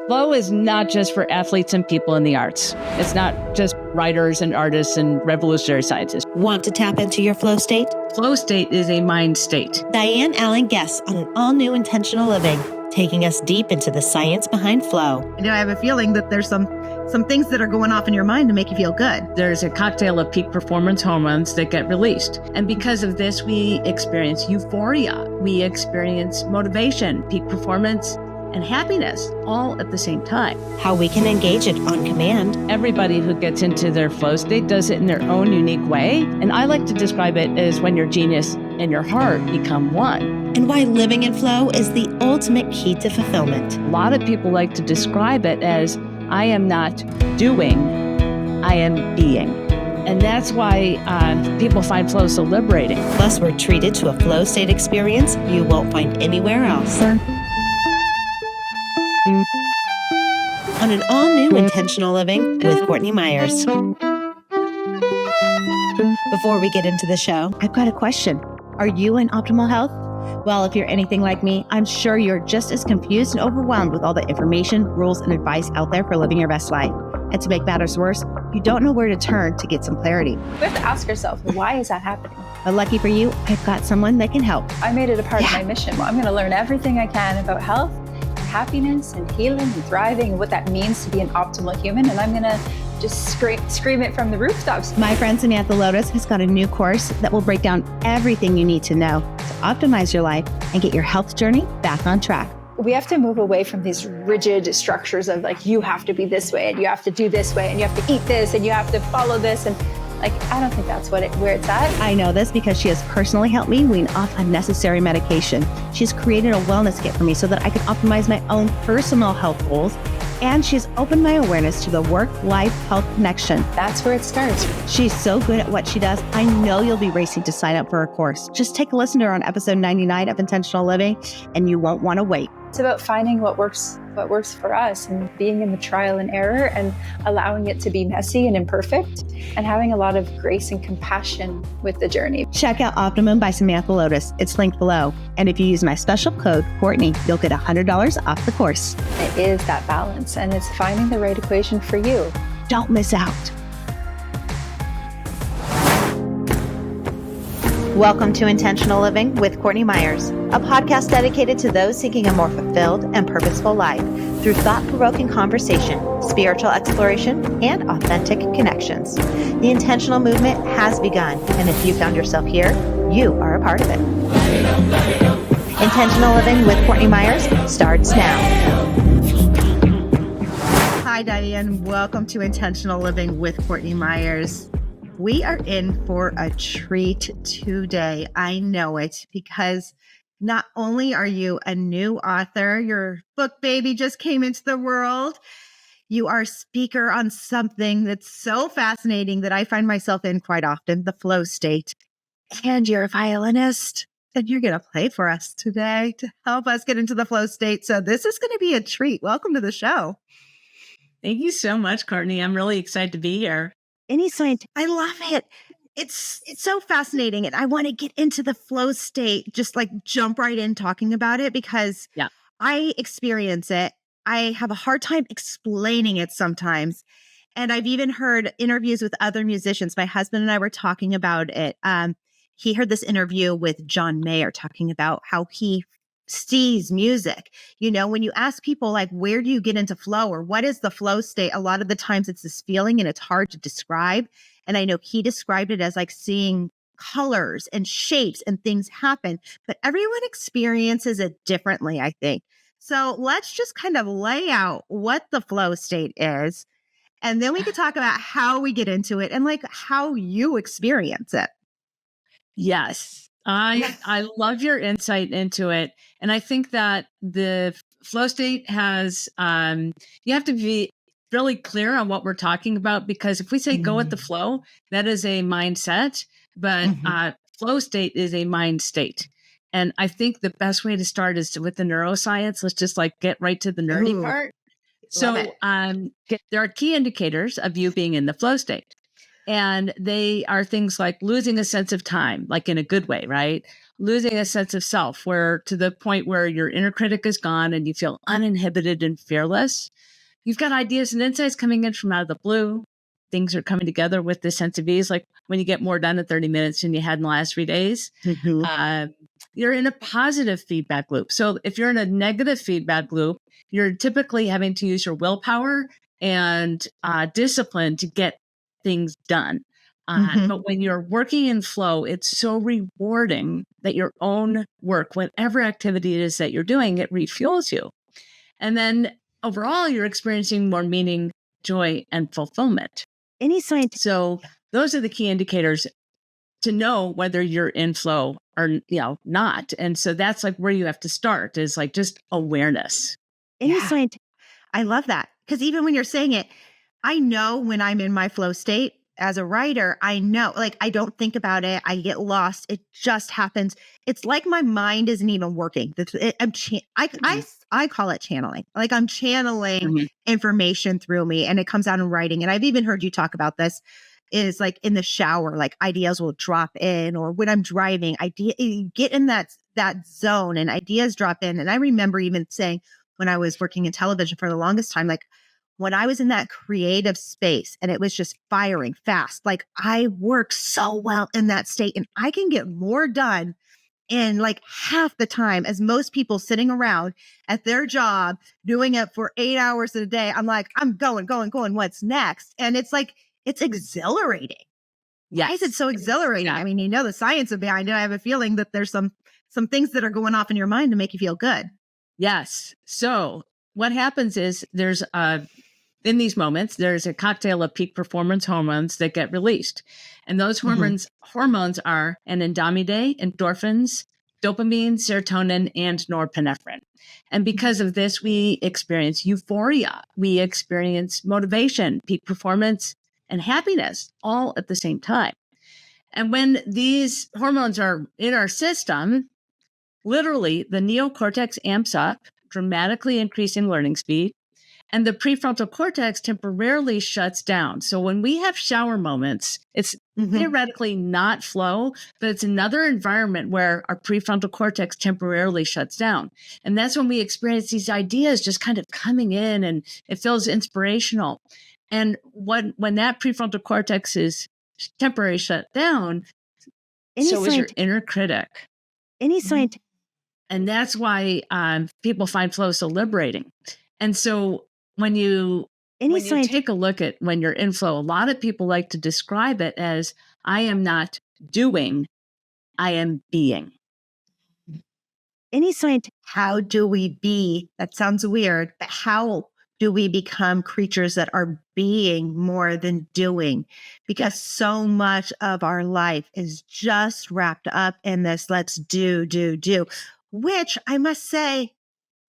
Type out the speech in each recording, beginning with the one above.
Flow is not just for athletes and people in the arts. It's not just writers and artists and revolutionary scientists. Want to tap into your flow state? Flow state is a mind state. Diane Allen guests on an all-new intentional living, taking us deep into the science behind flow. I have a feeling that there's some things that are going off in your mind to make you feel good. There's a cocktail of peak performance hormones that get released. And because of this, we experience euphoria. We experience motivation, peak performance, and happiness all at the same time. How we can engage it on command. Everybody who gets into their flow state does it in their own unique way. And I like to describe it as when your genius and your heart become one. And why living in flow is the ultimate key to fulfillment. A lot of people like to describe it as, I am not doing, I am being. And that's why people find flow so liberating. Plus, we're treated to a flow state experience you won't find anywhere else. On an all-new intentional living with Courtney Meyers. Before we get into the show, I've got a question. Are you in optimal health? Well, if you're anything like me, I'm sure you're just as confused and overwhelmed with all the information, rules, and advice out there for living your best life. And to make matters worse, you don't know where to turn to get some clarity. We have to ask ourselves, why is that happening? But lucky for you, I've got someone that can help. I made it a part of my mission. Well, I'm going to learn everything I can about health, happiness, and healing, and thriving, and what that means to be an optimal human. And I'm going to just scream it from the rooftops. My friend Samantha Lotus has got a new course that will break down everything you need to know to optimize your life and get your health journey back on track. We have to move away from these rigid structures of like, you have to be this way, and you have to do this way, and you have to eat this, and you have to follow this. And like, I don't think that's where it's at. I know this because she has personally helped me wean off unnecessary medication. She's created a wellness kit for me so that I can optimize my own personal health goals. And she's opened my awareness to the work-life health connection. That's where it starts. She's so good at what she does. I know you'll be racing to sign up for her course. Just take a listen to her on episode 99 of Intentional Living, and you won't want to wait. It's about finding what works for us, and being in the trial and error, and allowing it to be messy and imperfect, and having a lot of grace and compassion with the journey. Check out Optimum by Samantha Lotus. It's linked below. And if you use my special code, Courtney, you'll get $100 off the course. It is that balance, and it's finding the right equation for you. Don't miss out. Welcome to Intentional Living with Courtney Meyers, a podcast dedicated to those seeking a more fulfilled and purposeful life through thought-provoking conversation, spiritual exploration, and authentic connections. The intentional movement has begun, and if you found yourself here, you are a part of it. Intentional Living with Courtney Meyers starts now. Hi, Diane. Welcome to Intentional Living with Courtney Meyers. We are in for a treat today. I know it, because not only are you a new author, your book baby just came into the world, you are a speaker on something that's so fascinating that I find myself in quite often, the flow state. And you're a violinist, and you're going to play for us today to help us get into the flow state. So this is going to be a treat. Welcome to the show. Thank you so much, Courtney. I'm really excited to be here. Any science, I love it. It's so fascinating. And I want to get into the flow state, just like jump right in talking about it, because I experience it. I have a hard time explaining it sometimes. And I've even heard interviews with other musicians. My husband and I were talking about it. He heard this interview with John Mayer talking about how he sees music. You know, when you ask people like, where do you get into flow, or what is the flow state? A lot of the times it's this feeling and it's hard to describe. And I know he described it as like seeing colors and shapes and things happen, but everyone experiences it differently, I think. So let's just kind of lay out what the flow state is, and then we could talk about how we get into it and like how you experience it. Yes. I love your insight into it. And I think that the flow state has, you have to be really clear on what we're talking about, because if we say go with the flow, that is a mindset, but flow state is a mind state. And I think the best way to start is with the neuroscience. Let's just like get right to the nerdy part. So there are key indicators of you being in the flow state. And they are things like losing a sense of time, like in a good way, right? losing a sense of self, where to the point where your inner critic is gone and you feel uninhibited and fearless. You've got ideas and insights coming in from out of the blue. Things are coming together with this sense of ease, like when you get more done in 30 minutes than you had in the last 3 days. You're in a positive feedback loop. So if you're in a negative feedback loop, you're typically having to use your willpower and discipline to get things done. But when you're working in flow, it's so rewarding that your own work, whatever activity it is that you're doing, it refuels you. And then overall, you're experiencing more meaning, joy, and fulfillment. So those are the key indicators to know whether you're in flow or not. And so that's like where you have to start, is like just awareness. I love that, because even when you're saying it, I know when I'm in my flow state as a writer, I know, like, I don't think about it. I get lost. It just happens. It's like my mind isn't even working. I call it channeling. Like, I'm channeling information through me, and it comes out in writing. And I've even heard you talk about this, is like in the shower, like ideas will drop in, or when I'm driving, you get in that zone and ideas drop in. And I remember even saying, when I was working in television for the longest time, like, when I was in that creative space and it was just firing fast, like, I work so well in that state, and I can get more done in like half the time as most people sitting around at their job doing it for 8 hours a day. I'm like, I'm going. What's next? And it's like, it's exhilarating. Why is it so exhilarating? Yeah. I mean, the science behind it. I have a feeling that there's some things that are going off in your mind to make you feel good. Yes. So what happens is there's in these moments, there's a cocktail of peak performance hormones that get released. And those hormones are anandamide, endorphins, dopamine, serotonin, and norepinephrine. And because of this, we experience euphoria. We experience motivation, peak performance, and happiness all at the same time. And when these hormones are in our system, literally the neocortex amps up, dramatically increasing learning speed, and the prefrontal cortex temporarily shuts down. So when we have shower moments, it's theoretically not flow, but it's another environment where our prefrontal cortex temporarily shuts down. And that's when we experience these ideas just kind of coming in, and it feels inspirational. And when that prefrontal cortex is temporarily shut down, so is your inner critic. And that's why people find flow so liberating. And so when you take a look at when you're in flow, a lot of people like to describe it as, I am not doing, I am being. How do we be? That sounds weird, but how do we become creatures that are being more than doing? Because so much of our life is just wrapped up in this, let's do, which I must say,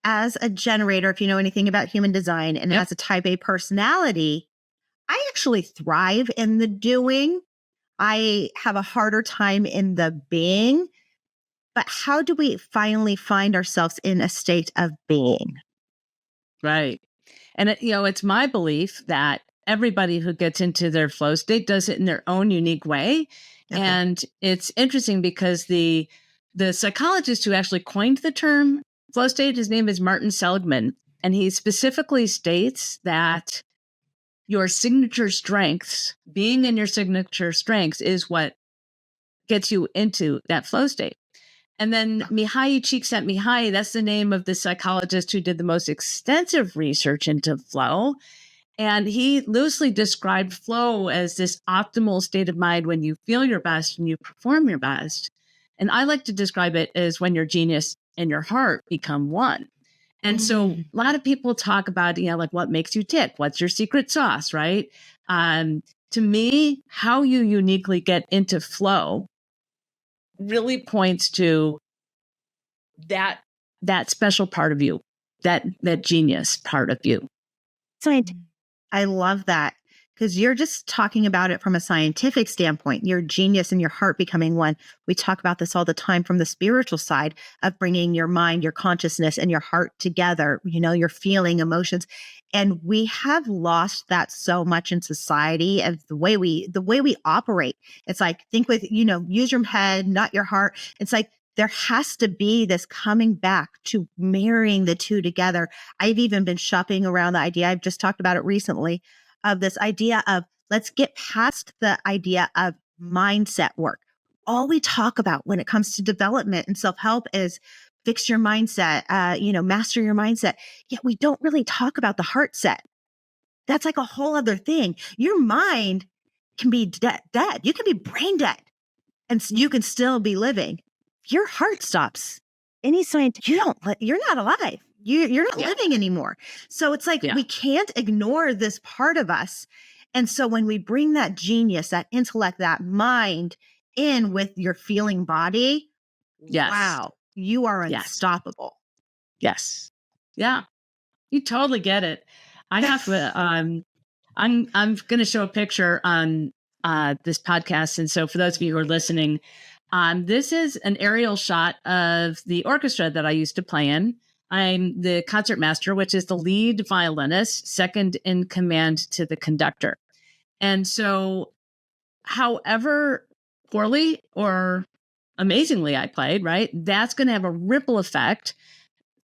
as a generator, if you know anything about human design, and as a type A personality, I actually thrive in the doing. I have a harder time in the being. But how do we finally find ourselves in a state of being? Right. And it's my belief that everybody who gets into their flow state does it in their own unique way. Okay. And it's interesting because the psychologist who actually coined the term flow state, his name is Martin Seligman, and he specifically states that your signature strengths, being in your signature strengths, is what gets you into that flow state. And then Mihai Csikszentmihalyi, that's the name of the psychologist who did the most extensive research into flow. And he loosely described flow as this optimal state of mind when you feel your best and you perform your best. And I like to describe it as when your genius and your heart become one. And so a lot of people talk about, like, what makes you tick? What's your secret sauce, right? To me, how you uniquely get into flow really points to that special part of you, that genius part of you. So I love that, because you're just talking about it from a scientific standpoint, your genius and your heart becoming one. We talk about this all the time from the spiritual side of bringing your mind, your consciousness, and your heart together, your feeling, emotions. And we have lost that so much in society, and the way we operate. It's like, think with, use your head, not your heart. It's like, there has to be this coming back to marrying the two together. I've even been shopping around the idea. I've just talked about it recently of this idea of let's get past the idea of mindset work. All we talk about when it comes to development and self-help is fix your mindset, master your mindset. Yet we don't really talk about the heart set. That's like a whole other thing. Your mind can be dead. You can be brain dead and you can still be living. Your heart stops. Any sign you're not alive. You're not living anymore. So it's like we can't ignore this part of us. And so when we bring that genius, that intellect, that mind in with your feeling body, wow, you are unstoppable. Yes. Yeah. You totally get it. I have I'm going to show a picture on this podcast. And so for those of you who are listening, this is an aerial shot of the orchestra that I used to play in. I'm the concertmaster, which is the lead violinist, second in command to the conductor. And so however poorly or amazingly I played, right, that's going to have a ripple effect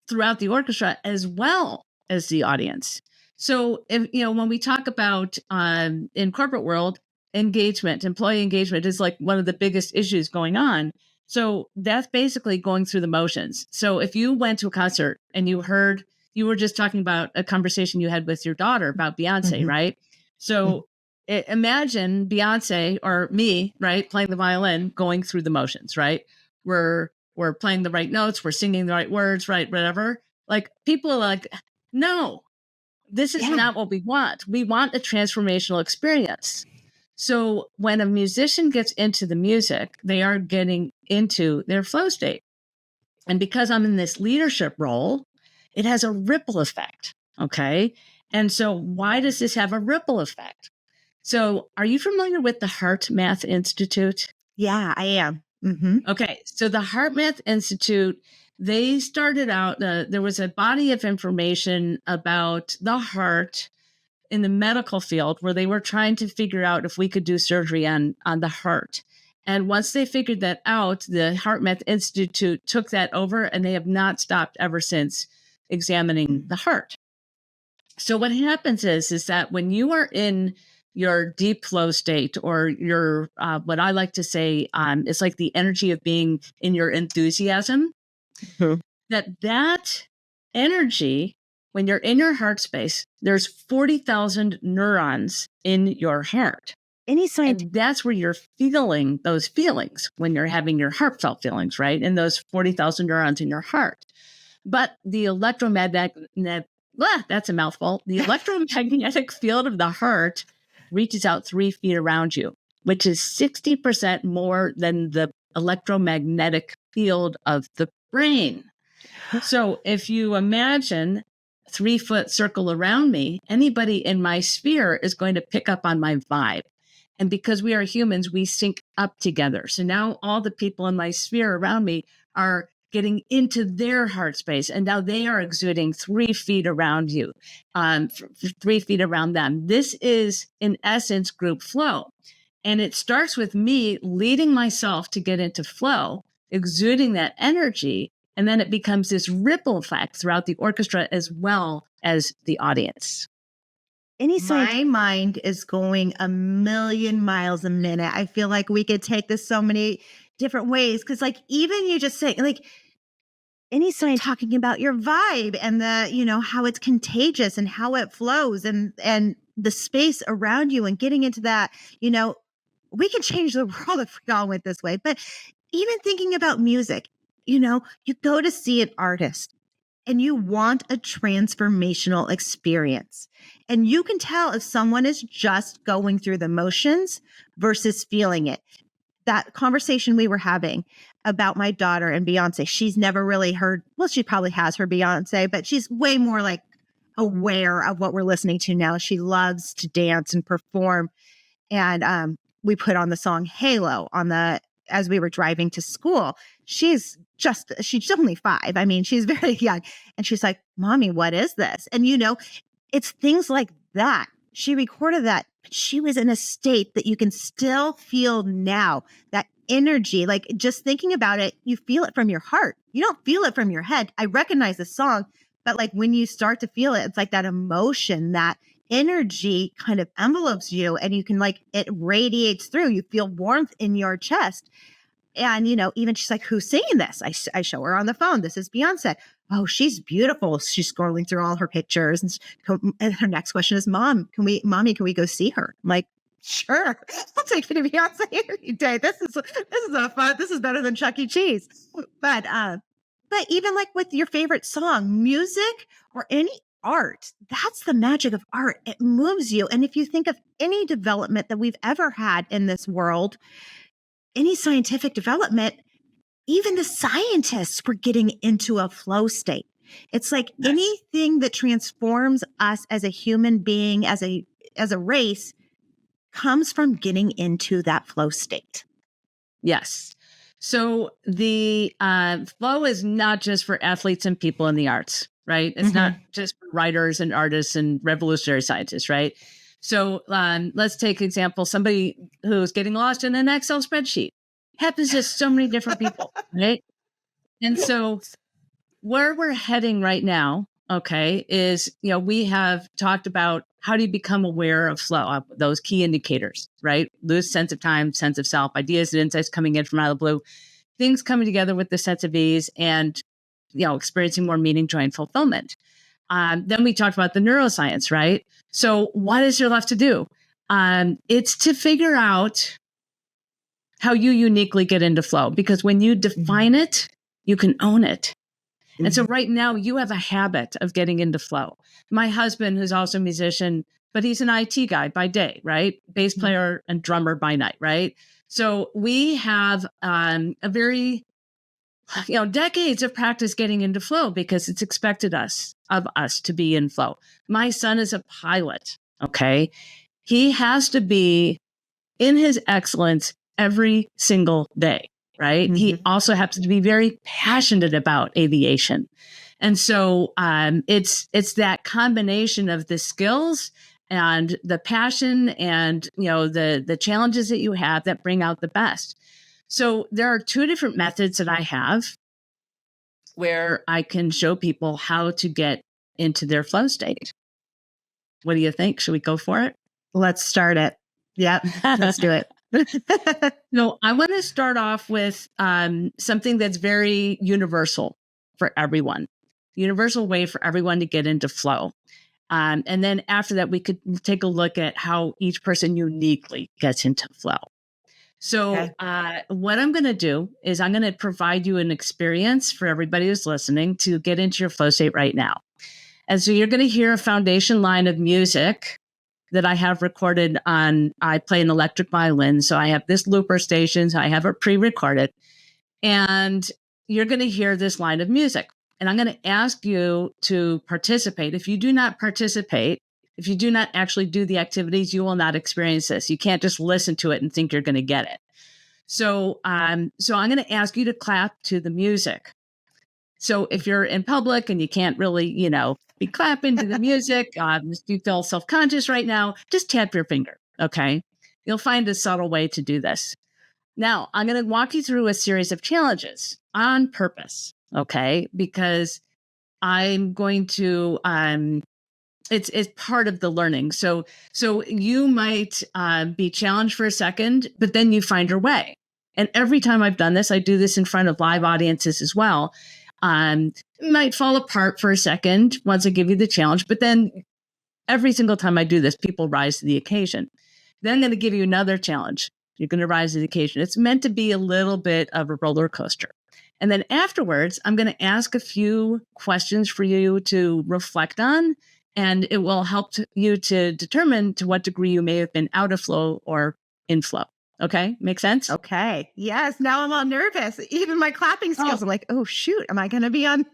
throughout the orchestra as well as the audience. So if, when we talk about in corporate world, employee engagement is like one of the biggest issues going on. So that's basically going through the motions. So if you went to a concert and you were just talking about a conversation you had with your daughter about Beyonce, right? So imagine Beyonce or me, right, playing the violin, going through the motions, right? We're playing the right notes, we're singing the right words, right, whatever. Like people are like, no, this is not what we want. We want a transformational experience. So when a musician gets into the music, they are getting into their flow state. And because I'm in this leadership role, it has a ripple effect. Okay. And so why does this have a ripple effect? So are you familiar with the Heart Math Institute? Yeah, I am. Mm-hmm. Okay. So the Heart Math Institute, they started out, there was a body of information about the heart in the medical field where they were trying to figure out if we could do surgery on the heart. And once they figured that out, the Heart Math Institute took that over and they have not stopped ever since examining the heart. So what happens is that when you are in your deep flow state or your, what I like to say, it's like the energy of being in your enthusiasm, that energy, when you're in your heart space, there's 40,000 neurons in your heart. And that's where you're feeling those feelings when you're having your heartfelt feelings, right? And those 40,000 neurons in your heart. But the that's a mouthful. The electromagnetic field of the heart reaches out 3 feet around you, which is 60% more than the electromagnetic field of the brain. So if you imagine 3-foot circle around me, anybody in my sphere is going to pick up on my vibe. And because we are humans, we sync up together. So now all the people in my sphere around me are getting into their heart space. And now they are exuding 3 feet around you, 3 feet around them. This is, in essence, group flow. And it starts with me leading myself to get into flow, exuding that energy. And then it becomes this ripple effect throughout the orchestra as well as the audience. My mind is going a million miles a minute. I feel like we could take this so many different ways. Cause like, even you just say like any sign talking about your vibe and the, how it's contagious and how it flows and the space around you and getting into that, we can change the world if we all went this way. But even thinking about music, you go to see an artist and you want a transformational experience. And you can tell if someone is just going through the motions versus feeling it. That conversation we were having about my daughter and Beyonce, she's never really heard, well, she probably has heard Beyonce, but she's way more like aware of what we're listening to now. She loves to dance and perform. And we put on the song Halo as we were driving to school. She's only 5. I mean, she's very young. And she's like, Mommy, what is this? And it's things like that she recorded that. But she was in a state that you can still feel now, that energy. Like just thinking about it, you feel it from your heart. You don't feel it from your head. I recognize the song, but like when you start to feel it, it's like that emotion, that energy kind of envelopes you, and you can like, it radiates through. You feel warmth in your chest. And, you know, even she's like, who's singing this? I show her on the phone. This is Beyonce. Oh, she's beautiful. She's scrolling through all her pictures. And her next question is, Mommy, can we go see her? I'm like, sure. I'll take you to Beyonce every day. This is a fun. This is better than Chuck E. Cheese. But even like with your favorite song, music or any art, that's the magic of art. It moves you. And if you think of any development that we've ever had in this world, any scientific development, even the scientists were getting into a flow state. It's like anything that transforms us as a human being, as a race, comes from getting into that flow state. Yes. So the flow is not just for athletes and people in the arts, right? It's not just for writers and artists and revolutionary scientists, right? So let's take example, somebody who's getting lost in an Excel spreadsheet. Happens to so many different people, right? And so where we're heading right now, okay, is, you know, we have talked about how do you become aware of flow, those key indicators, right? Lose sense of time, sense of self, ideas and insights coming in from out of the blue, things coming together with the sense of ease and, you know, experiencing more meaning, joy, and fulfillment. Then we talked about the neuroscience, right? So what is there left to do? It's to figure out how you uniquely get into flow, because when you define it, you can own it. And so right now you have a habit of getting into flow. My husband, who's also a musician, but he's an IT guy by day, right? Bass player and drummer by night, right? So we have a very, you know, decades of practice getting into flow because it's expected of us to be in flow. My son is a pilot, okay? He has to be in his excellence every single day, right? He also happens to be very passionate about aviation. And so it's that combination of the skills and the passion and, you know, the challenges that you have that bring out the best. So there are two different methods that I have where I can show people how to get into their flow state. What do you think? Should we go for it? Let's start it. Yep, let's do it. No, I want to start off with something that's very universal for everyone, universal way for everyone to get into flow. And then after that, we could take a look at how each person uniquely gets into flow. So what I'm going to do is I'm going to provide you an experience for everybody who's listening to get into your flow state right now. And so you're going to hear a foundation line of music that I have recorded on. I play an electric violin. So I have this looper station. So I have it pre-recorded. And you're going to hear this line of music. And I'm going to ask you to participate. If you do not participate, if you do not actually do the activities, you will not experience this. You can't just listen to it and think you're going to get it. So I'm going to ask you to clap to the music. So if you're in public and you can't really, you know, be clapping to the music, if you feel self-conscious right now, just tap your finger, okay? You'll find a subtle way to do this. Now, I'm going to walk you through a series of challenges on purpose, okay? Because I'm going to, it's part of the learning. So you might be challenged for a second, but then you find your way. And every time I've done this, I do this in front of live audiences as well. It might fall apart for a second once I give you the challenge, but then every single time I do this, people rise to the occasion. Then I'm going to give you another challenge. You're going to rise to the occasion. It's meant to be a little bit of a roller coaster. And then afterwards, I'm going to ask a few questions for you to reflect on, and it will help you to determine to what degree you may have been out of flow or in flow. Okay. Make sense? Okay. Yes. Now I'm all nervous. Even my clapping skills. I'm like, oh, shoot. Am I going to be on?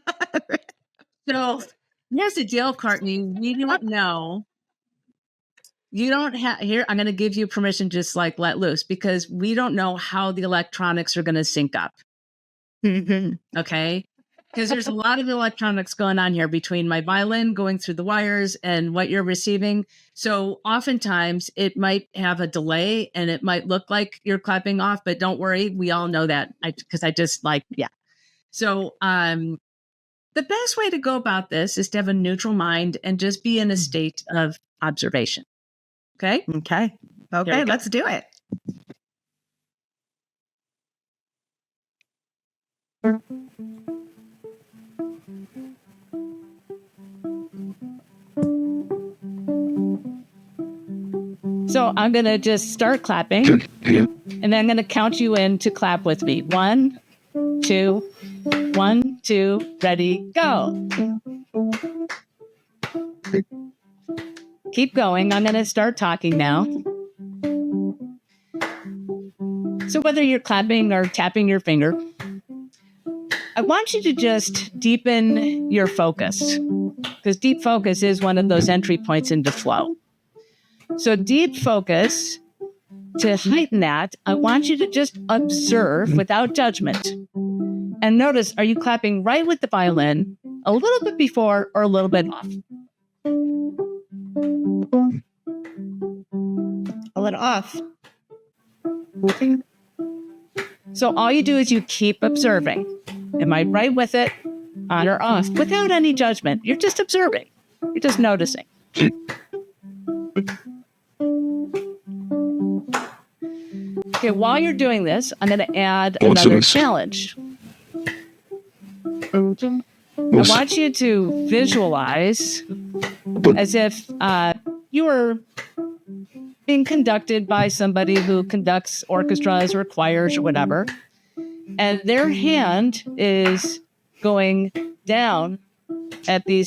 So here's the deal, Courtney. We don't know. You don't have here. I'm going to give you permission, just like let loose, because we don't know how the electronics are going to sync up. Okay. Because there's a lot of electronics going on here between my violin going through the wires and what you're receiving. So oftentimes it might have a delay and it might look like you're clapping off, but don't worry. We all know that because I just like, yeah. So the best way to go about this is to have a neutral mind and just be in a state of observation. Okay? Okay, let's do it. So I'm going to just start clapping, and then I'm going to count you in to clap with me. 1, 2, 1, 2, ready, go. Keep going. I'm going to start talking now. So whether you're clapping or tapping your finger, I want you to just deepen your focus, because deep focus is one of those entry points into flow. So deep focus, to heighten that, I want you to just observe without judgment. And notice, are you clapping right with the violin, a little bit before or a little bit off? A little off. So all you do is you keep observing. Am I right with it, on or off? Without any judgment. You're just observing. You're just noticing. Okay, while you're doing this, I'm going to add another challenge. I want you to visualize as if you were being conducted by somebody who conducts orchestras or choirs or whatever, and their hand is going down at the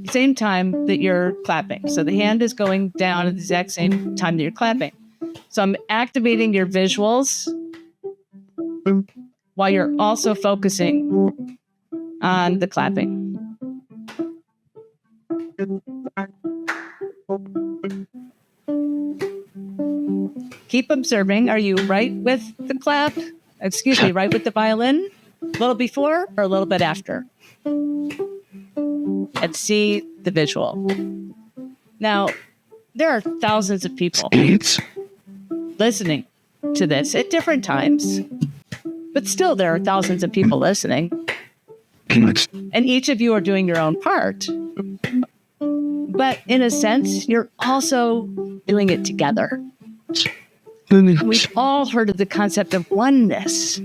same time that you're clapping. So the hand is going down at the exact same time that you're clapping. So I'm activating your visuals while you're also focusing on the clapping. Keep observing. Are you right with the clap? Excuse me, right with the violin? A little before or a little bit after? And see the visual. Now, there are thousands of people listening to this at different times, but still there are thousands of people listening. And each of you are doing your own part. But in a sense, you're also doing it together. We've all heard of the concept of oneness.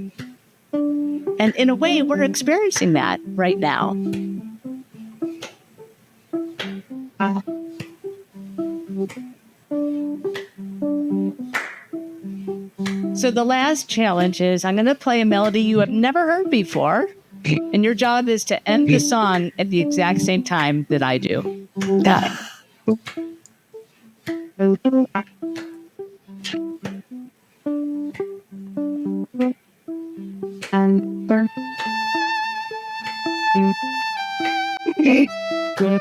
And in a way, we're experiencing that right now. So the last challenge is I'm going to play a melody you have never heard before. And your job is to end the song at the exact same time that I do. Got it. And burn. Go.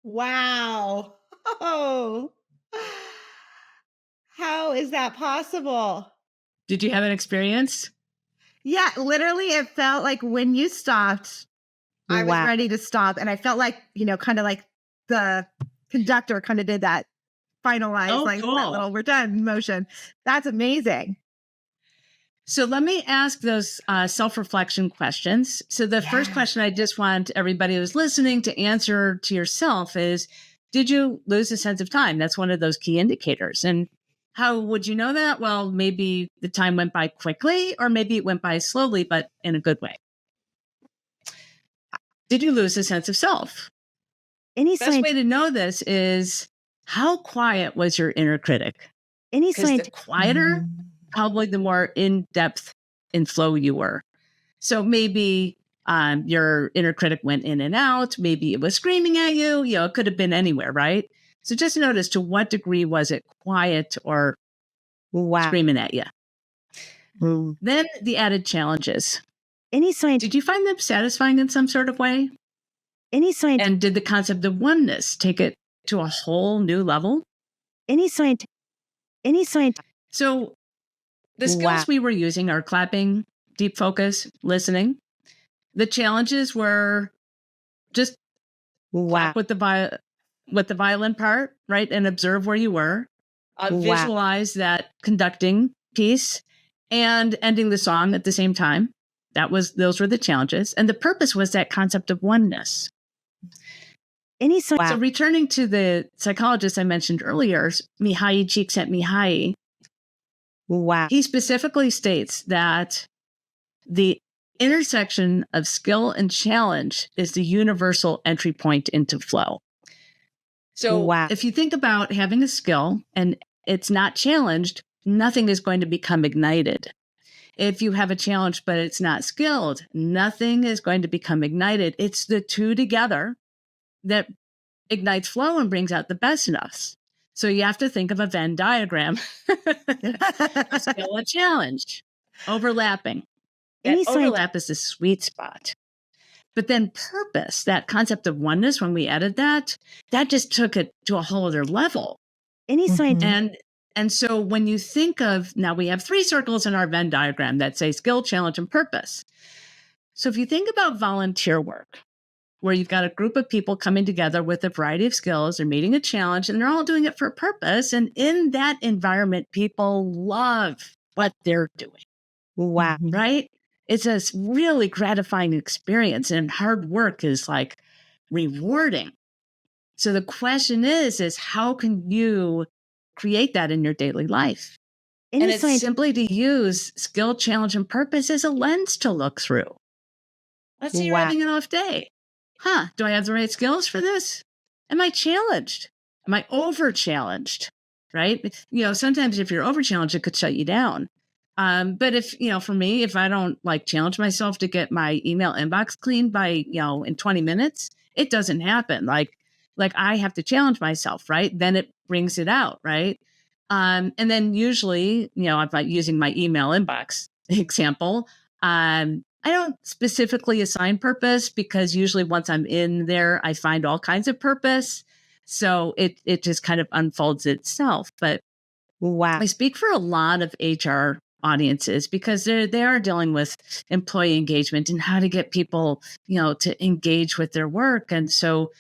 Wow. Oh, how is that possible? Did you have an experience? Yeah, literally, it felt like when you stopped, I was ready to stop. And I felt like, kind of like the conductor kind of did that finalized, cool. That little we're done motion. That's amazing. So let me ask those self-reflection questions. So the first question I just want everybody who's listening to answer to yourself is, did you lose a sense of time? That's one of those key indicators. And How would you know that? Well, maybe the time went by quickly, or maybe it went by slowly, but in a good way. Did you lose a sense of self? Best way to know this is, how quiet was your inner critic? Because the quieter, probably the more in-depth in flow you were. So maybe your inner critic went in and out. Maybe it was screaming at you. It could have been anywhere, right? So just notice, to what degree was it quiet or screaming at you? Then the added challenges. Did you find them satisfying in some sort of way? And did the concept of oneness take it to a whole new level? So the skills we were using are clapping, deep focus, listening. The challenges were just clap with the violin part, right? And observe where you were. Visualize that conducting piece and ending the song at the same time. Those were the challenges. And the purpose was that concept of oneness. So returning to the psychologist I mentioned earlier, Mihaly Csikszentmihalyi, he specifically states that the intersection of skill and challenge is the universal entry point into flow. So if you think about having a skill and it's not challenged, nothing is going to become ignited. If you have a challenge but it's not skilled, nothing is going to become ignited. It's the two together that ignites flow and brings out the best in us. So you have to think of a Venn diagram. A skill, a challenge, overlapping. That overlap is the sweet spot. But then purpose, that concept of oneness, when we added that just took it to a whole other level. And so when you think of, now we have 3 circles in our Venn diagram that say skill, challenge, and purpose. So if you think about volunteer work, where you've got a group of people coming together with a variety of skills, they're meeting a challenge, and they're all doing it for a purpose. And in that environment, people love what they're doing. Right? It's a really gratifying experience, and hard work is like rewarding. So the question is how can you create that in your daily life? And it's simply to use skill, challenge, and purpose as a lens to look through. Let's say you're having an off day. Do I have the right skills for this? Am I challenged? Am I over challenged? Right? Sometimes if you're over challenged, it could shut you down. But if, for me, if I don't challenge myself to get my email inbox cleaned by, in 20 minutes, it doesn't happen. Like I have to challenge myself, right? Then it brings it out, right? And then usually, if I'm using my email inbox example, I don't specifically assign purpose, because usually once I'm in there, I find all kinds of purpose. So it just kind of unfolds itself. But I speak for a lot of HR audiences, because they are dealing with employee engagement and how to get people, to engage with their work. And so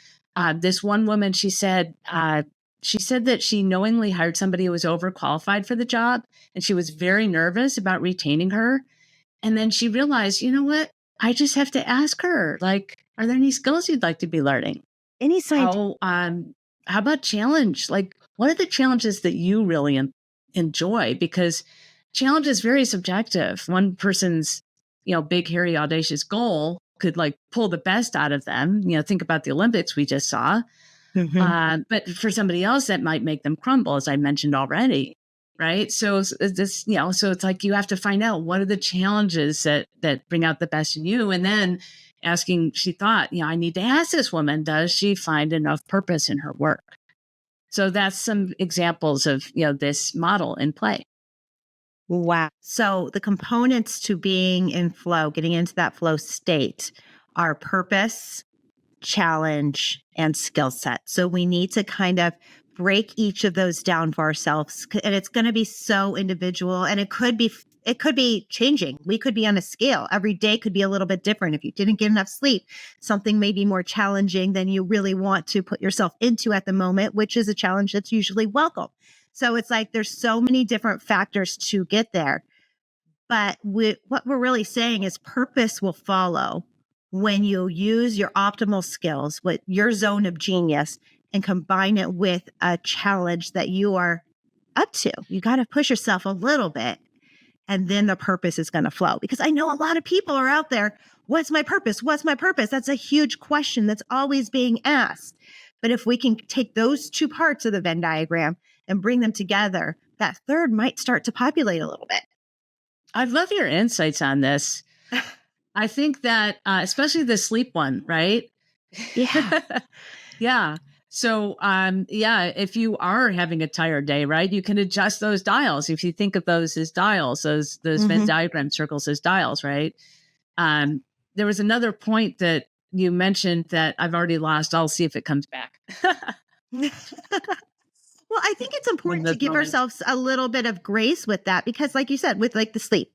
this one woman, she said that she knowingly hired somebody who was overqualified for the job, and she was very nervous about retaining her. And then she realized, you know what? I just have to ask her, are there any skills you'd like to be learning? How about challenge? What are the challenges that you really enjoy? Because challenge is very subjective. One person's, big, hairy, audacious goal could pull the best out of them. Think about the Olympics we just saw. But for somebody else, that might make them crumble, as I mentioned already. Right. So this, so it's you have to find out what are the challenges that bring out the best in you. And then asking, she thought, I need to ask this woman, does she find enough purpose in her work? So that's some examples of, this model in play. So the components to being in flow, getting into that flow state, are purpose, challenge, and skill set. So we need to kind of break each of those down for ourselves. And it's going to be so individual, and it could be changing. We could be on a scale. Every day could be a little bit different. If you didn't get enough sleep, something may be more challenging than you really want to put yourself into at the moment, which is a challenge that's usually welcome. So it's there's so many different factors to get there. But what we're really saying is purpose will follow when you use your optimal skills, with your zone of genius, and combine it with a challenge that you are up to. You got to push yourself a little bit, and then the purpose is going to flow. Because I know a lot of people are out there. What's my purpose? What's my purpose? That's a huge question that's always being asked. But if we can take those two parts of the Venn diagram and bring them together, that third might start to populate a little bit. I love your insights on this. I think that, especially the sleep one, right? Yeah. Yeah. So, if you are having a tired day, right, you can adjust those dials. If you think of those as dials, those Venn diagram circles as dials, right? There was another point that you mentioned that I've already lost. I'll see if it comes back. Well, I think it's important to give ourselves a little bit of grace with that, because like you said, with like the sleep,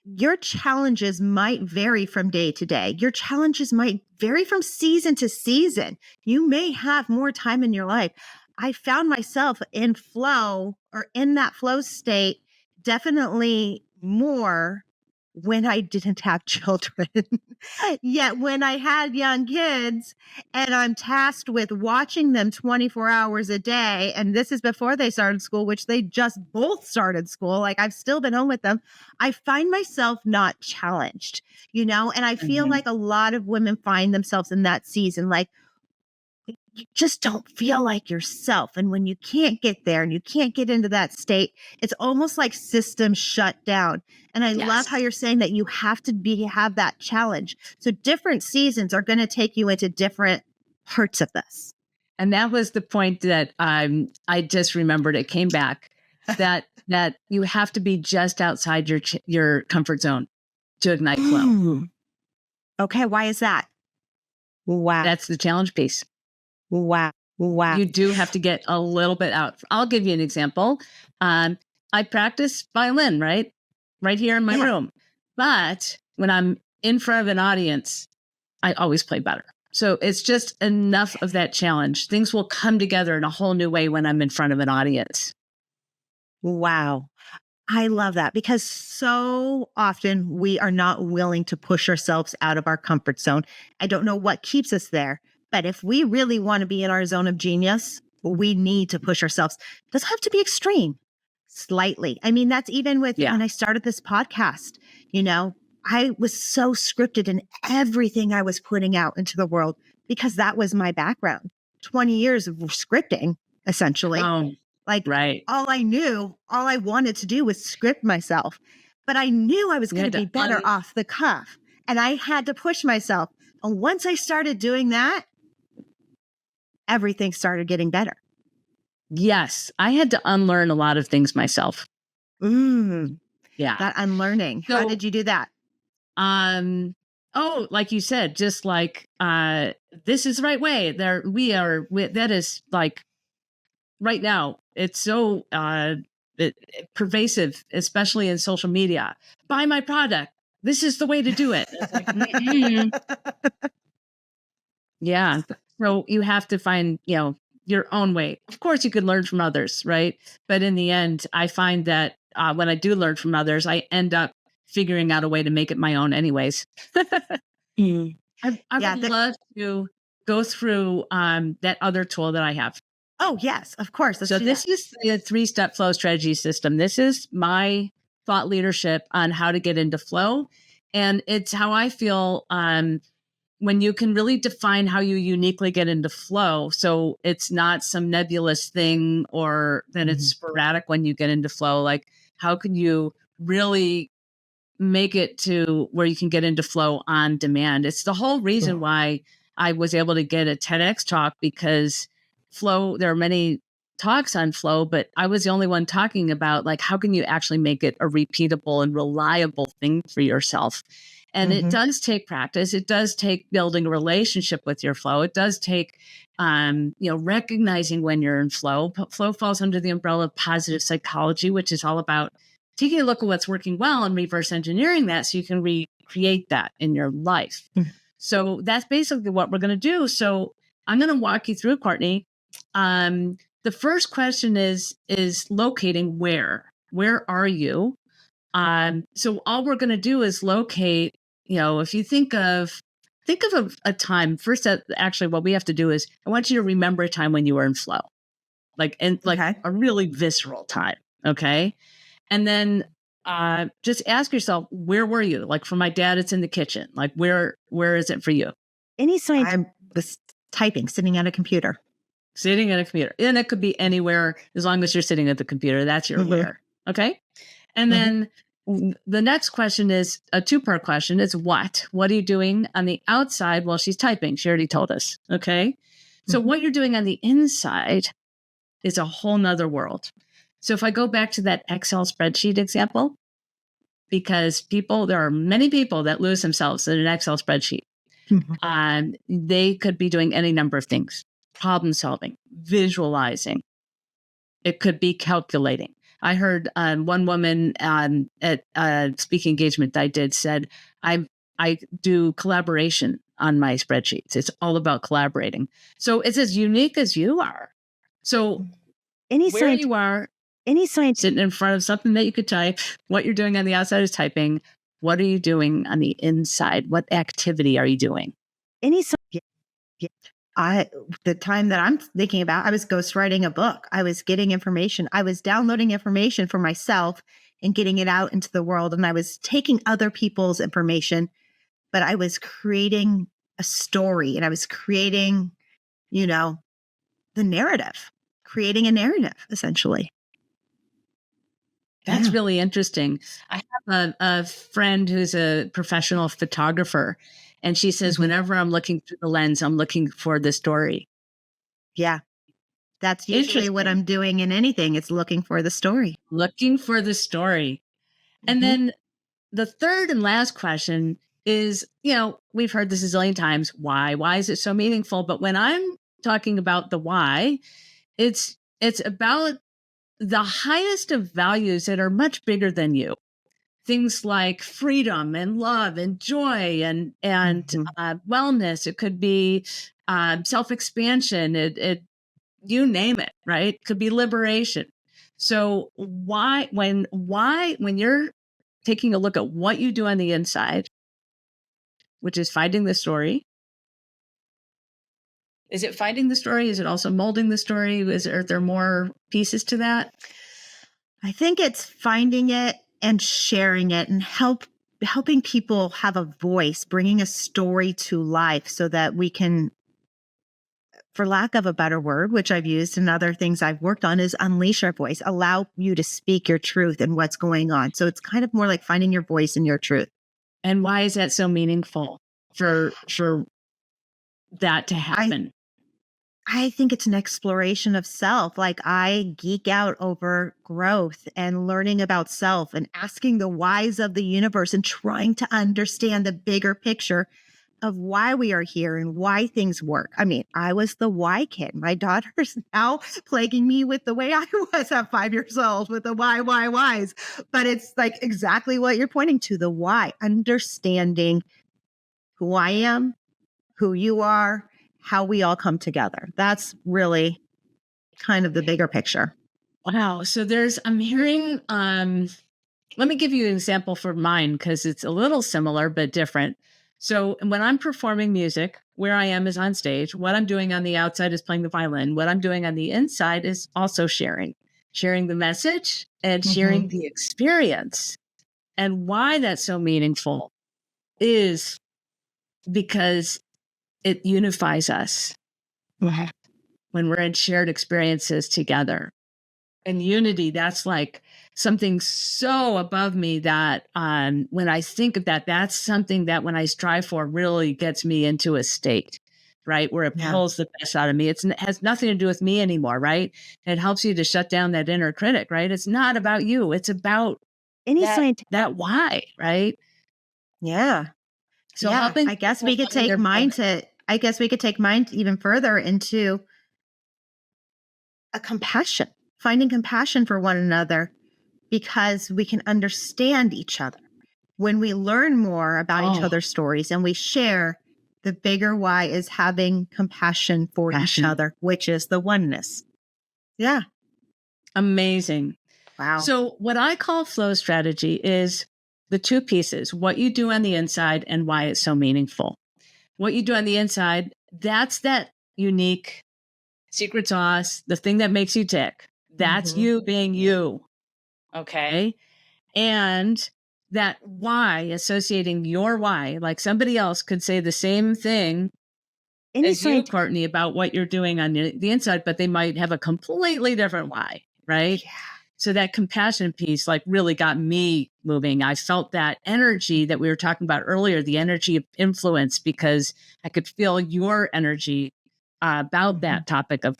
your challenges might vary from day to day. Your challenges might vary from season to season. You may have more time in your life. I found myself in flow, or in that flow state, definitely more when I didn't have children. Yet when I had young kids and I'm tasked with watching them 24 hours a day, and this is before they started school, which they just both started school, like I've still been home with them, I find myself not challenged, and I feel like a lot of women find themselves in that season, like, you just don't feel like yourself. And when you can't get there and you can't get into that state, it's almost like systems shut down. And I love how you're saying that you have to have that challenge. So different seasons are going to take you into different parts of this. And that was the point that I just remembered. It came back that you have to be just outside your comfort zone to ignite flow. Okay. Why is that? Wow. That's the challenge piece. Wow. You do have to get a little bit out. I'll give you an example. I practice violin, right here in my room. But when I'm in front of an audience, I always play better. So it's just enough of that challenge. Things will come together in a whole new way when I'm in front of an audience. Wow. I love that, because so often we are not willing to push ourselves out of our comfort zone. I don't know what keeps us there. But if we really want to be in our zone of genius, we need to push ourselves. It doesn't have to be extreme, slightly. I mean, that's even with when I started this podcast, I was so scripted in everything I was putting out into the world, because that was my background. 20 years of scripting, essentially. All I wanted to do was script myself. But I knew I was going to be better off the cuff. And I had to push myself. And once I started doing that, everything started getting better. Yes. I had to unlearn a lot of things myself. Yeah. That unlearning. So, how did you do that? Like you said, just like, this is the right way. That is like right now, it's so, pervasive, especially in social media. Buy my product. This is the way to do it. It's like, yeah. So you have to find, your own way. Of course, you could learn from others, right? But in the end, I find that when I do learn from others, I end up figuring out a way to make it my own anyways. I would love to go through that other tool that I have. Oh, yes, of course. So this is the 3-step flow strategy system. This is my thought leadership on how to get into flow. And it's how I feel when you can really define how you uniquely get into flow. So it's not some nebulous thing, or that it's sporadic when you get into flow. Like, how can you really make it to where you can get into flow on demand? It's the whole reason why I was able to get a TEDx talk, because flow, there are many talks on flow, but I was the only one talking about, like, how can you actually make it a repeatable and reliable thing for yourself? And it does take practice. It does take building a relationship with your flow. It does take, recognizing when you're in flow. Flow falls under the umbrella of positive psychology, which is all about taking a look at what's working well and reverse engineering that so you can recreate that in your life. So that's basically what we're going to do. So I'm going to walk you through, Courtney. The first question is locating where. Where are you? So all we're going to do is locate, if you think of a time, first, actually what we have to do is, I want you to remember a time when you were in flow. like a really visceral time. Okay. And then just ask yourself, where were you? Like for my dad, it's in the kitchen. Like where is it for you? Any science, I was typing, sitting at a computer. Sitting at a computer. And it could be anywhere as long as you're sitting at the computer. That's your where. Okay. And then the next question is a two-part question. It's what? What are you doing on the outside while she's typing? She already told us. Okay. So what you're doing on the inside is a whole nother world. So if I go back to that Excel spreadsheet example, because there are many people that lose themselves in an Excel spreadsheet. They could be doing any number of things: problem solving, visualizing. It could be calculating. I heard one woman at a speaking engagement I did said, I do collaboration on my spreadsheets. It's all about collaborating. So it's as unique as you are. So where you are, sitting in front of something that you could type, what you're doing on the outside is typing. What are you doing on the inside? What activity are you doing? The time that I'm thinking about, I was ghostwriting a book. I was getting information. I was downloading information for myself and getting it out into the world. And I was taking other people's information, but I was creating a story and I was creating, the narrative, creating a narrative, essentially. That's really interesting. I have a friend who's a professional photographer, and she says, whenever I'm looking through the lens, I'm looking for the story. Yeah. That's usually what I'm doing in anything. It's looking for the story. Looking for the story. And then the third and last question is, we've heard this a zillion times. Why? Why is it so meaningful? But when I'm talking about the why, it's about the highest of values that are much bigger than you. Things like freedom and love and joy and wellness. It could be self-expansion. It you name it, right? It could be liberation. So when you're taking a look at what you do on the inside, which is finding the story. Is it finding the story? Is it also molding the story? Are there more pieces to that? I think it's finding it and sharing it and helping people have a voice, bringing a story to life so that we can, for lack of a better word, which I've used and other things I've worked on, is unleash our voice, allow you to speak your truth and what's going on. So it's kind of more like finding your voice and your truth. And why is that so meaningful for that to happen? I think it's an exploration of self. Like I geek out over growth and learning about self and asking the whys of the universe and trying to understand the bigger picture of why we are here and why things work. I mean, I was the why kid. My daughter's now plaguing me with the way I was at 5 years old with the whys. But it's like exactly what you're pointing to, the why, understanding who I am, who you are, how we all come together. That's really kind of the bigger picture. Wow. So I'm hearing, let me give you an example for mine because it's a little similar, but different. So when I'm performing music, where I am is on stage. What I'm doing on the outside is playing the violin. What I'm doing on the inside is also sharing the message and sharing the experience. And why that's so meaningful is because it unifies us when we're in shared experiences together. And unity, that's like something so above me that when I think of that, that's something that when I strive for really gets me into a state, right? Where it pulls the best out of me. It has nothing to do with me anymore, right? It helps you to shut down that inner critic, right? It's not about you. It's about that why, right? Yeah. So I guess we could take mine even further into a compassion, finding compassion for one another because we can understand each other. When we learn more about each other's stories and we share, the bigger why is having compassion for each other, which is the oneness. Yeah. Amazing. Wow. So what I call flow strategy is the two pieces, what you do on the inside and why it's so meaningful. What you do on the inside, that's that unique secret sauce, the thing that makes you tick. That's you being you. Okay. And that why, associating your why, like somebody else could say the same thing as you, Courtney, about what you're doing on the inside, but they might have a completely different why, right? Yeah. So that compassion piece like really got me moving. I felt that energy that we were talking about earlier, the energy of influence, because I could feel your energy about that topic of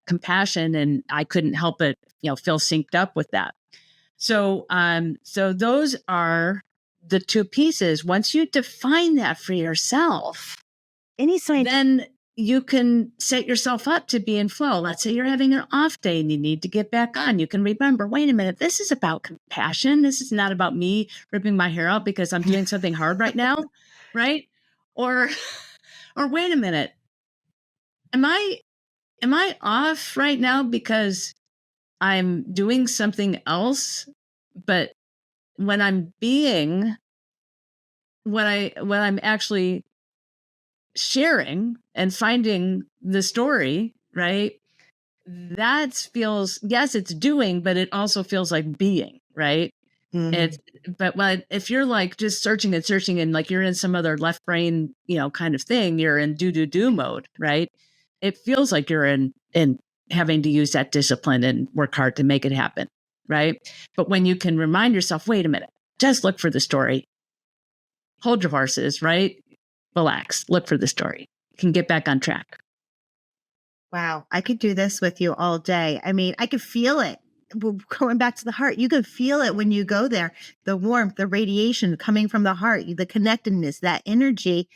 compassion, and I couldn't help but feel synced up with that. So so those are the two pieces. Once you define that for yourself, then you can set yourself up to be in flow. Let's say you're having an off day and you need to get back on. You can remember, wait a minute, this is about compassion. This is not about me ripping my hair out because I'm doing something hard right now, right? Or wait a minute, am I off right now because I'm doing something else? But when I'm being what I'm actually sharing and finding the story, right? That feels, yes, it's doing, but it also feels like being, right? But if you're like just searching and like you're in some other left brain, kind of thing, you're in do mode, right? It feels like you're in having to use that discipline and work hard to make it happen, right? But when you can remind yourself, wait a minute, just look for the story. Hold your horses, right? Relax, look for the story. You can get back on track. Wow. I could do this with you all day. I mean, I could feel it. Going back to the heart, you could feel it when you go there. The warmth, the radiation coming from the heart, the connectedness, that energy,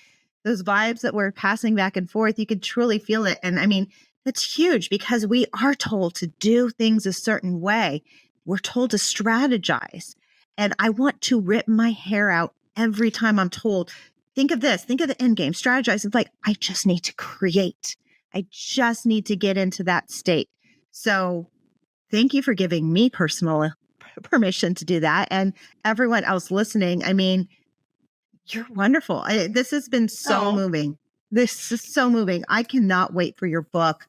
those vibes that we're passing back and forth, you could truly feel it. And I mean, that's huge because we are told to do things a certain way. We're told to strategize. And I want to rip my hair out every time I'm told, think of this, think of the end game, strategize. It's like, I just need to create. I just need to get into that state. So thank you for giving me personal permission to do that. And everyone else listening, I mean, you're wonderful. This has been so moving. This is so moving. I cannot wait for your book.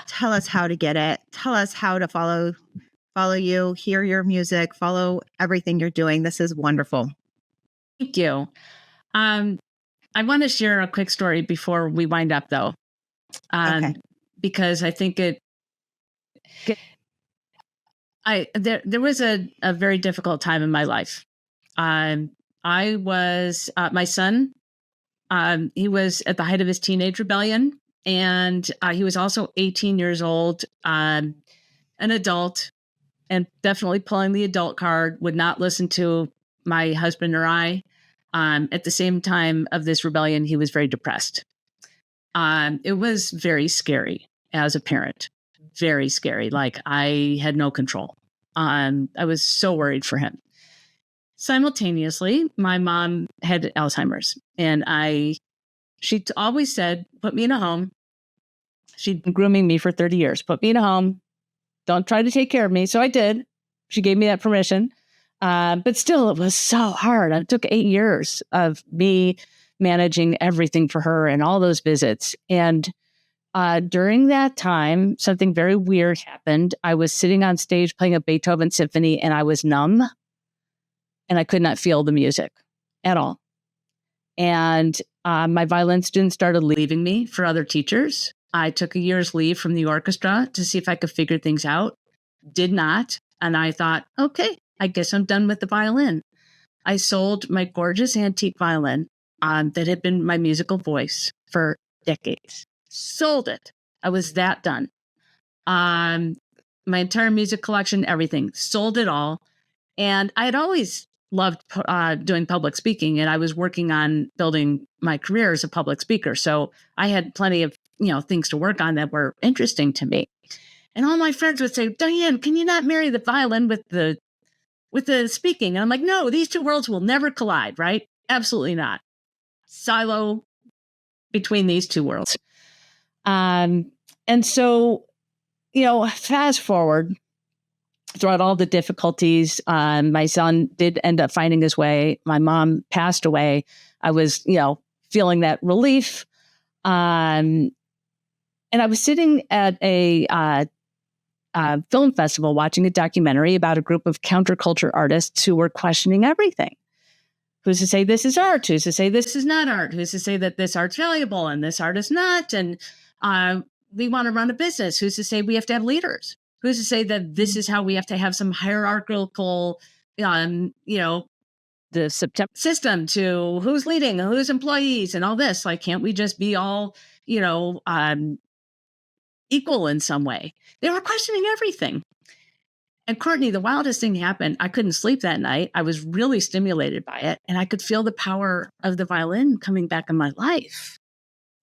Tell us how to get it. Tell us how to follow you, hear your music, follow everything you're doing. This is wonderful. Thank you. I want to share a quick story before we wind up, though, because I think there was a very difficult time in my life. I was my son. He was at the height of his teenage rebellion, and he was also 18 years old, an adult, and definitely pulling the adult card. Would not listen to my husband or I. At the same time of this rebellion, he was very depressed. It was very scary as a parent, very scary. Like I had no control. I was so worried for him. Simultaneously, my mom had Alzheimer's, and she always said, put me in a home. She'd been grooming me for 30 years. Put me in a home. Don't try to take care of me. So I did. She gave me that permission. But still, it was so hard. It took 8 years of me managing everything for her and all those visits. And during that time, something very weird happened. I was sitting on stage playing a Beethoven symphony, and I was numb, and I could not feel the music at all. And my violin students started leaving me for other teachers. I took a year's leave from the orchestra to see if I could figure things out. Did not. And I thought, okay, I guess I'm done with the violin. I sold my gorgeous antique violin that had been my musical voice for decades. Sold it. I was that done. My entire music collection, everything. Sold it all. And I had always loved doing public speaking, and I was working on building my career as a public speaker. So I had plenty of things to work on that were interesting to me. And all my friends would say, Diane, can you not marry the violin with the speaking? And I'm like, no, these two worlds will never collide, right? Absolutely not. Silo between these two worlds. And so, fast forward throughout all the difficulties, my son did end up finding his way. My mom passed away. I was, feeling that relief. And And I was sitting at a film festival watching a documentary about a group of counterculture artists who were questioning everything. Who's to say this is art? Who's to say this is not art? Who's to say that this art's valuable and this art is not? And we want to run a business. Who's to say we have to have leaders? Who's to say that this is how we have to have some hierarchical, the system to who's leading, who's employees, and all this? Like, can't we just be all, equal in some way? They were questioning everything. And Courtney, the wildest thing happened. I couldn't sleep that night. I was really stimulated by it. And I could feel the power of the violin coming back in my life.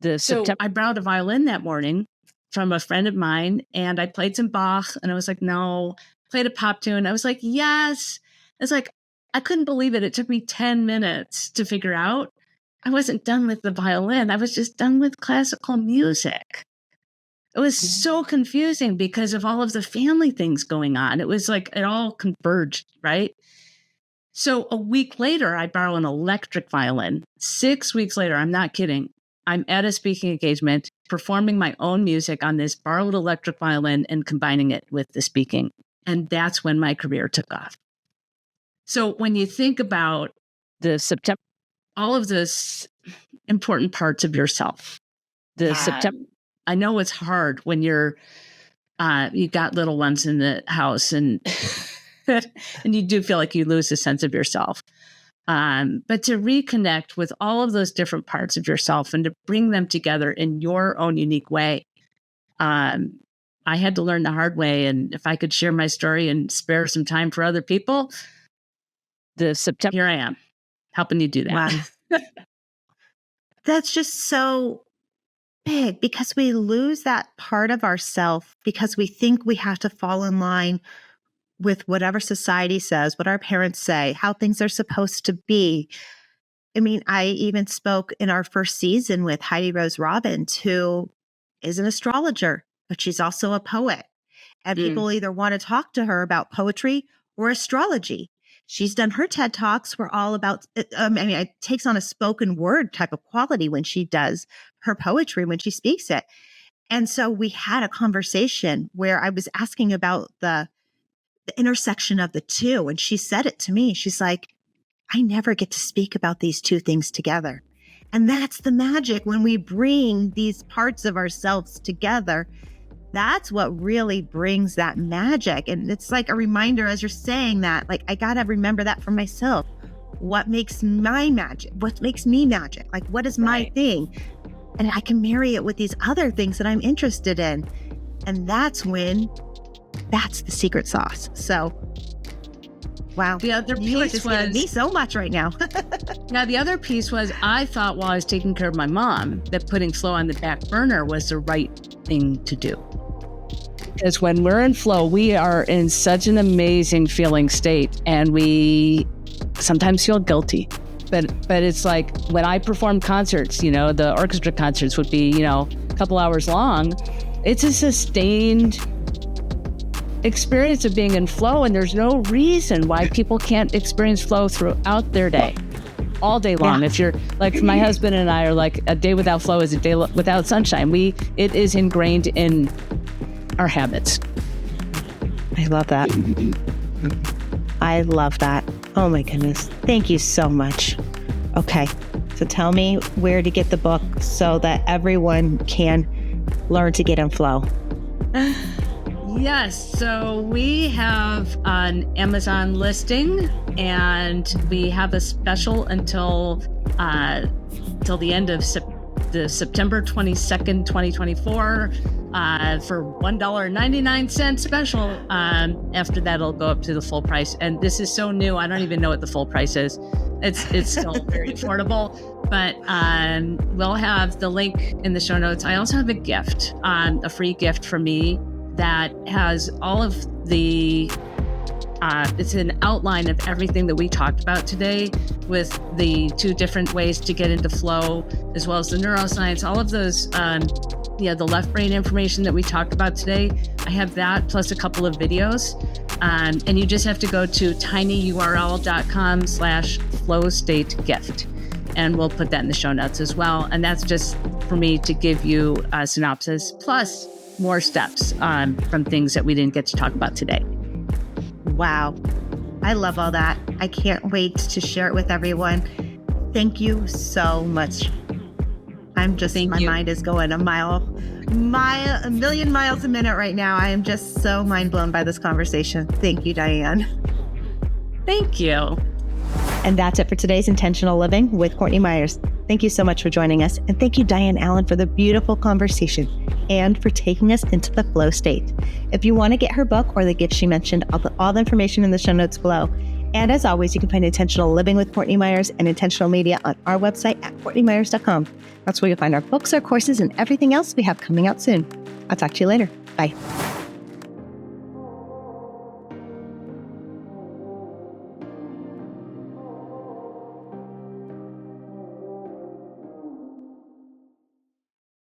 I borrowed a violin that morning from a friend of mine, and I played some Bach, and I was like, no. Played a pop tune. I was like, yes. It's like, I couldn't believe it. It took me 10 minutes to figure out. I wasn't done with the violin. I was just done with classical music. It was so confusing because of all of the family things going on. It was like it all converged, right? So a week later, I borrow an electric violin. 6 weeks later, I'm not kidding, I'm at a speaking engagement, performing my own music on this borrowed electric violin and combining it with the speaking. And that's when my career took off. So when you think about all of this important parts of yourself, I know it's hard when you got little ones in the house and and you do feel like you lose a sense of yourself. But to reconnect with all of those different parts of yourself and to bring them together in your own unique way. I had to learn the hard way. And if I could share my story and spare some time for other people, here I am helping you do that. Wow. That's just so big because we lose that part of ourself because we think we have to fall in line with whatever society says, what our parents say, how things are supposed to be. I mean, I even spoke in our first season with Heidi Rose Robbins, who is an astrologer, but she's also a poet. And people either want to talk to her about poetry or astrology. She's done her TED Talks were all about, it takes on a spoken word type of quality when she does her poetry, when she speaks it. And so we had a conversation where I was asking about the intersection of the two. And she said it to me. She's like, I never get to speak about these two things together. And that's the magic when we bring these parts of ourselves together. That's what really brings that magic. And it's like a reminder as you're saying that, like, I got to remember that for myself. What makes my magic? What makes me magic? Like, what is my thing? And I can marry it with these other things that I'm interested in. And that's the secret sauce. So, wow. The other piece was me so much right now. Now, the other piece was I thought while I was taking care of my mom that putting flow on the back burner was the right thing to do. Because when we're in flow, we are in such an amazing feeling state, and we sometimes feel guilty. But it's like when I perform concerts, the orchestra concerts would be, a couple hours long. It's a sustained experience of being in flow, and there's no reason why people can't experience flow throughout their day, all day long. Yeah. If you're like my husband and I are like, a day without flow is a day without sunshine. It is ingrained in our habits. I love that. I love that. Oh my goodness. Thank you so much. Okay. So tell me where to get the book so that everyone can learn to get in flow. Yes. So we have an Amazon listing, and we have a special until the end of September 22nd, 2024, for $1.99 special. After that, it'll go up to the full price. And this is so new, I don't even know what the full price is. It's still very affordable, but we'll have the link in the show notes. I also have a gift, a free gift from me that has all of the it's an outline of everything that we talked about today, with the 2 different ways to get into flow, as well as the neuroscience, all of those, the left brain information that we talked about today. I have that plus a couple of videos. And you just have to go to tinyurl.com/flowstategift. And we'll put that in the show notes as well. And that's just for me to give you a synopsis plus more steps from things that we didn't get to talk about today. Wow. I love all that. I can't wait to share it with everyone. Thank you so much. My mind is going a million miles a minute right now. I am just so mind blown by this conversation. Thank you, Diane. Thank you. And that's it for today's Intentional Living with Courtney Meyers. Thank you so much for joining us. And thank you, Diane Allen, for the beautiful conversation and for taking us into the flow state. If you want to get her book or the gifts she mentioned, I'll put all the information in the show notes below. And as always, you can find Intentional Living with Courtney Meyers and Intentional Media on our website at CourtneyMyers.com. That's where you'll find our books, our courses, and everything else we have coming out soon. I'll talk to you later. Bye.